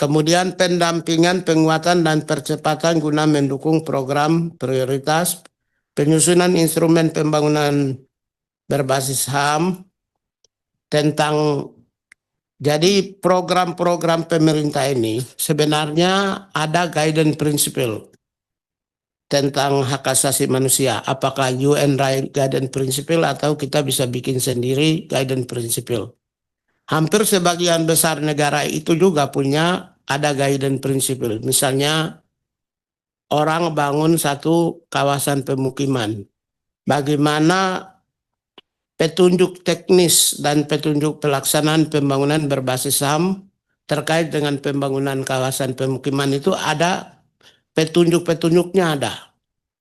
Kemudian pendampingan, penguatan, dan percepatan guna mendukung program prioritas, penyusunan instrumen pembangunan berbasis HAM, tentang jadi program-program pemerintah ini sebenarnya ada guidance principle tentang hak asasi manusia. Apakah UN Guidance Principle atau kita bisa bikin sendiri guidance principle. Hampir sebagian besar negara itu juga punya ada guidance principle. Misalnya orang bangun satu kawasan pemukiman. Bagaimana petunjuk teknis dan petunjuk pelaksanaan pembangunan berbasis HAM terkait dengan pembangunan kawasan pemukiman itu ada petunjuk-petunjuknya ada.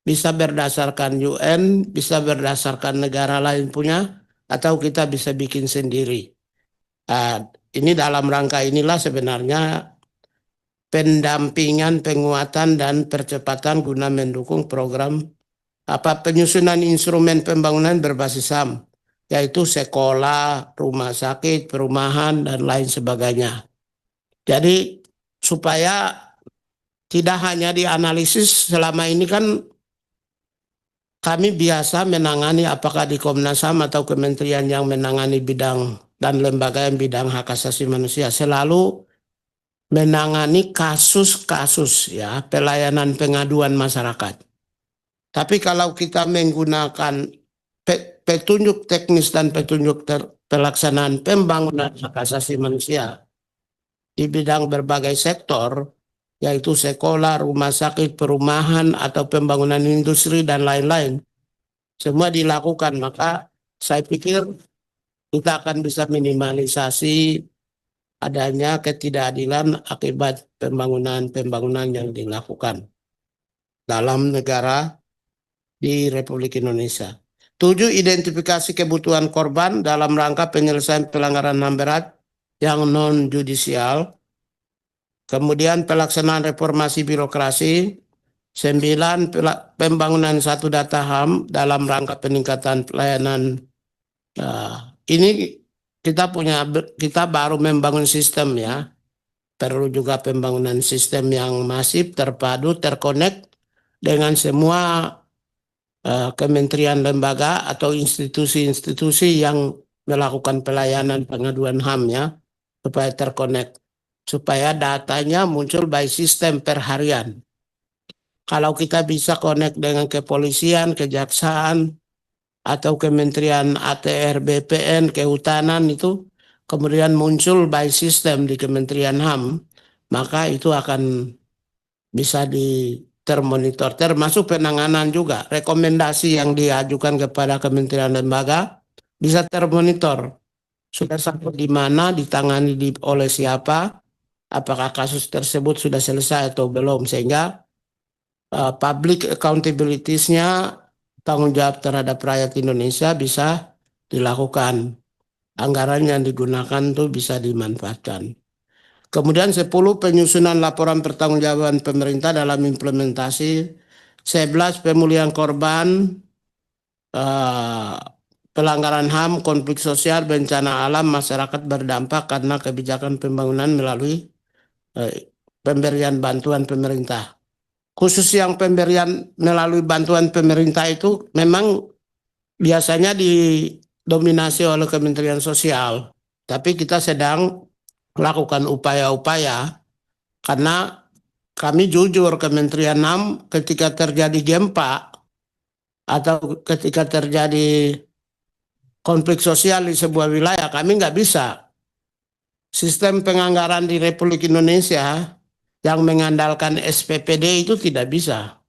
Bisa berdasarkan UN, bisa berdasarkan negara lain punya, atau kita bisa bikin sendiri. Ini dalam rangka inilah sebenarnya pendampingan, penguatan, dan percepatan guna mendukung program penyusunan instrumen pembangunan berbasis HAM, yaitu sekolah, rumah sakit, perumahan, dan lain sebagainya. Jadi supaya tidak hanya dianalisis, selama ini kan kami biasa menangani apakah di Komnas HAM atau kementerian yang menangani bidang dan lembaga yang bidang hak asasi manusia selalu menangani kasus-kasus ya pelayanan pengaduan masyarakat. Tapi kalau kita menggunakan petunjuk teknis dan petunjuk pelaksanaan pembangunan hak asasi manusia di bidang berbagai sektor, yaitu sekolah, rumah sakit, perumahan, atau pembangunan industri, dan lain-lain, semua dilakukan, maka saya pikir kita akan bisa minimalisasi adanya ketidakadilan akibat pembangunan-pembangunan yang dilakukan dalam negara di Republik Indonesia. 7. Identifikasi kebutuhan korban dalam rangka penyelesaian pelanggaran HAM berat yang non-judisial. Kemudian pelaksanaan reformasi birokrasi. 9. Pembangunan satu data HAM dalam rangka peningkatan pelayanan. Ini kita baru membangun sistem ya. Perlu juga pembangunan sistem yang masif, terpadu, terkonek dengan semua kementerian, lembaga, atau institusi-institusi yang melakukan pelayanan pengaduan HAM ya, supaya terkonek, supaya datanya muncul by sistem per harian. Kalau kita bisa connect dengan kepolisian, kejaksaan, atau kementerian ATR, BPN, kehutanan itu, kemudian muncul by system di Kementerian HAM, maka itu akan bisa termonitor, termasuk penanganan juga. Rekomendasi yang diajukan kepada kementerian lembaga bisa termonitor. Sudah sampai di mana, ditangani oleh siapa, apakah kasus tersebut sudah selesai atau belum, sehingga public accountability-nya, tanggung jawab terhadap rakyat Indonesia bisa dilakukan. Anggaran yang digunakan itu bisa dimanfaatkan. Kemudian 10. Penyusunan laporan pertanggungjawaban pemerintah dalam implementasi. 11. Pemulihan korban pelanggaran HAM, konflik sosial, bencana alam, masyarakat berdampak karena kebijakan pembangunan melalui pemberian bantuan pemerintah. Khusus yang pemberian melalui bantuan pemerintah itu memang biasanya didominasi oleh Kementerian Sosial. Tapi kita sedang melakukan upaya-upaya karena kami jujur Kementerian HAM ketika terjadi gempa atau ketika terjadi konflik sosial di sebuah wilayah, kami nggak bisa. Sistem penganggaran di Republik Indonesia yang mengandalkan SPPD itu tidak bisa.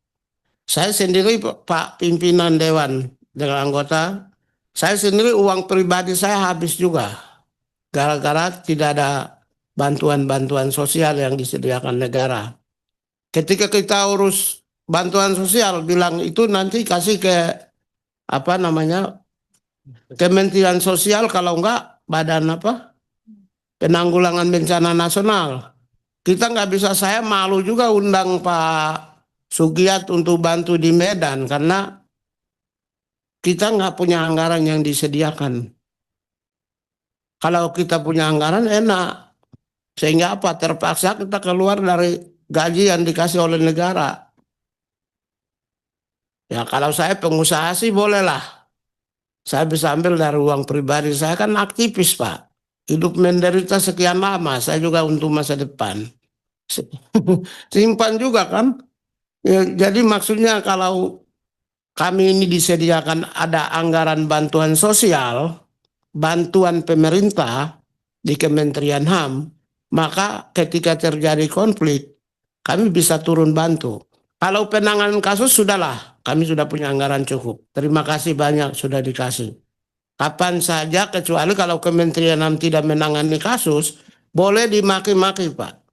Saya sendiri Pak Pimpinan Dewan dengan anggota, saya sendiri uang pribadi saya habis juga. Gara-gara tidak ada bantuan-bantuan sosial yang disediakan negara. Ketika kita urus bantuan sosial, bilang itu nanti kasih ke Kementerian Sosial, kalau enggak badan penanggulangan bencana nasional. Kita nggak bisa, saya malu juga undang Pak Sugiat untuk bantu di Medan karena kita nggak punya anggaran yang disediakan. Kalau kita punya anggaran enak, Sehingga apa? Terpaksa kita keluar dari gaji yang dikasih oleh negara. Ya kalau saya pengusaha sih bolehlah. Saya bisa ambil dari uang pribadi. Saya kan aktivis, Pak. Hidup menderita sekian lama. Saya juga untuk masa depan. Simpan juga kan. Ya, jadi maksudnya kalau kami ini disediakan ada anggaran bantuan sosial, bantuan pemerintah di Kementerian HAM, maka ketika terjadi konflik, kami bisa turun bantu. Kalau penanganan kasus sudahlah, kami sudah punya anggaran cukup. Terima kasih banyak sudah dikasih. Kapan saja kecuali kalau Kementerian HAM tidak menangani kasus, boleh dimaki-maki Pak,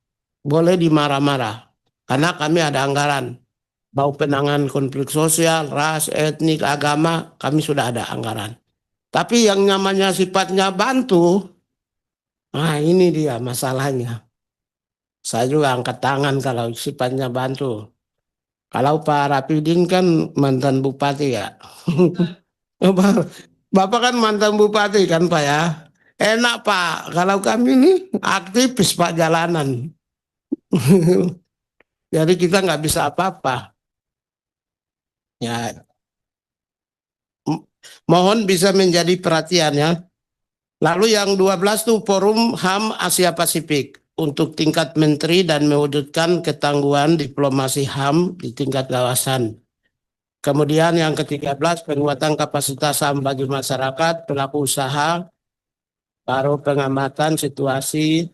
boleh dimarah-marah. Karena kami ada anggaran. Mau penanganan konflik sosial, ras, etnik, agama, kami sudah ada anggaran. Tapi yang namanya sifatnya bantu, nah ini dia masalahnya. Saya juga angkat tangan kalau sifatnya bantu. Kalau Pak Rapidin kan mantan bupati ya. Bapak Bapak kan mantan bupati kan Pak ya. Enak Pak, kalau kami ini aktivis Pak jalanan. Jadi kita nggak bisa apa-apa. Ya, mohon bisa menjadi perhatian ya. Lalu yang 12 tuh Forum HAM Asia Pasifik untuk tingkat menteri dan mewujudkan ketangguhan diplomasi HAM di tingkat kawasan. Kemudian yang ke-13 penguatan kapasitas HAM bagi masyarakat, pelaku usaha, baru pengamatan situasi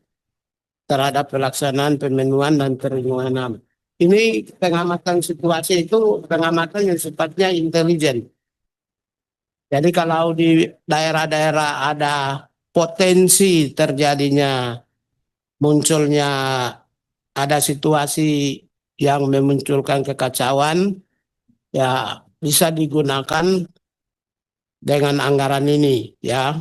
terhadap pelaksanaan pemenuhan dan perlindungan HAM. Ini pengamatan situasi itu pengamatan yang sifatnya intelijen. Jadi kalau di daerah-daerah ada potensi terjadinya munculnya ada situasi yang memunculkan kekacauan, ya bisa digunakan dengan anggaran ini, ya.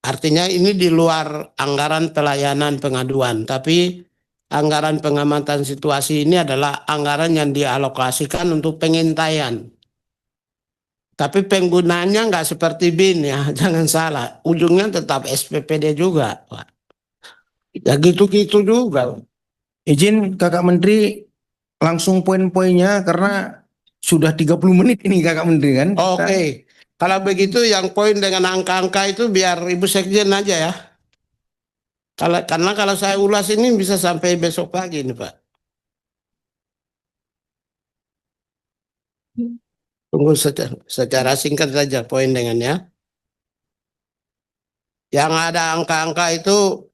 Artinya ini di luar anggaran pelayanan pengaduan, tapi anggaran pengamatan situasi ini adalah anggaran yang dialokasikan untuk pengintaian. Tapi penggunaannya nggak seperti BIN ya, jangan salah. Ujungnya tetap SPPD juga, Pak. Ya gitu-gitu juga. Izin Kakak Menteri langsung poin-poinnya karena sudah 30 menit ini Kakak Menteri kan. Oke, kalau begitu yang poin dengan angka-angka itu biar Ibu Sekjen aja ya. Karena kalau saya ulas ini bisa sampai besok pagi nih Pak. Tunggu secara singkat saja poin dengannya. Yang ada angka-angka itu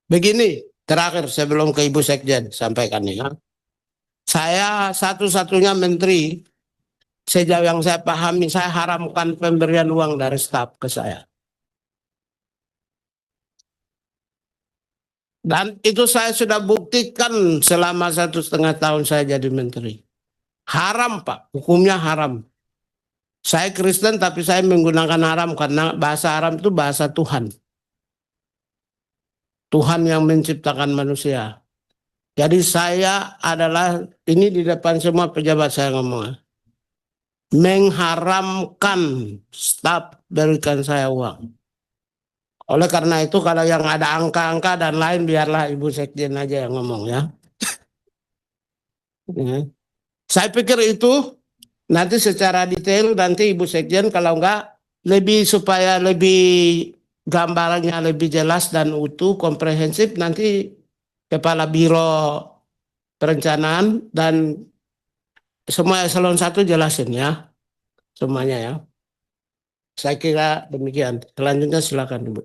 begini. Terakhir sebelum ke Ibu Sekjen sampaikan ya. Saya satu-satunya menteri sejauh yang saya pahami saya haramkan pemberian uang dari staf ke saya. Dan itu saya sudah buktikan selama 1,5 tahun saya jadi menteri. Haram Pak, hukumnya haram. Saya Kristen tapi saya menggunakan haram karena bahasa haram itu bahasa Tuhan. Tuhan yang menciptakan manusia. Jadi saya adalah, ini di depan semua pejabat saya ngomong, mengharamkan staf berikan saya uang. Oleh karena itu kalau yang ada angka-angka dan lain biarlah Ibu Sekjen aja yang ngomong ya. Ya. Saya pikir itu nanti secara detail nanti Ibu Sekjen kalau enggak lebih supaya lebih gambarannya lebih jelas dan utuh komprehensif nanti Kepala Biro Perencanaan dan semua eselon 1 jelasin ya semuanya ya. Saya kira demikian. Selanjutnya silakan Ibu.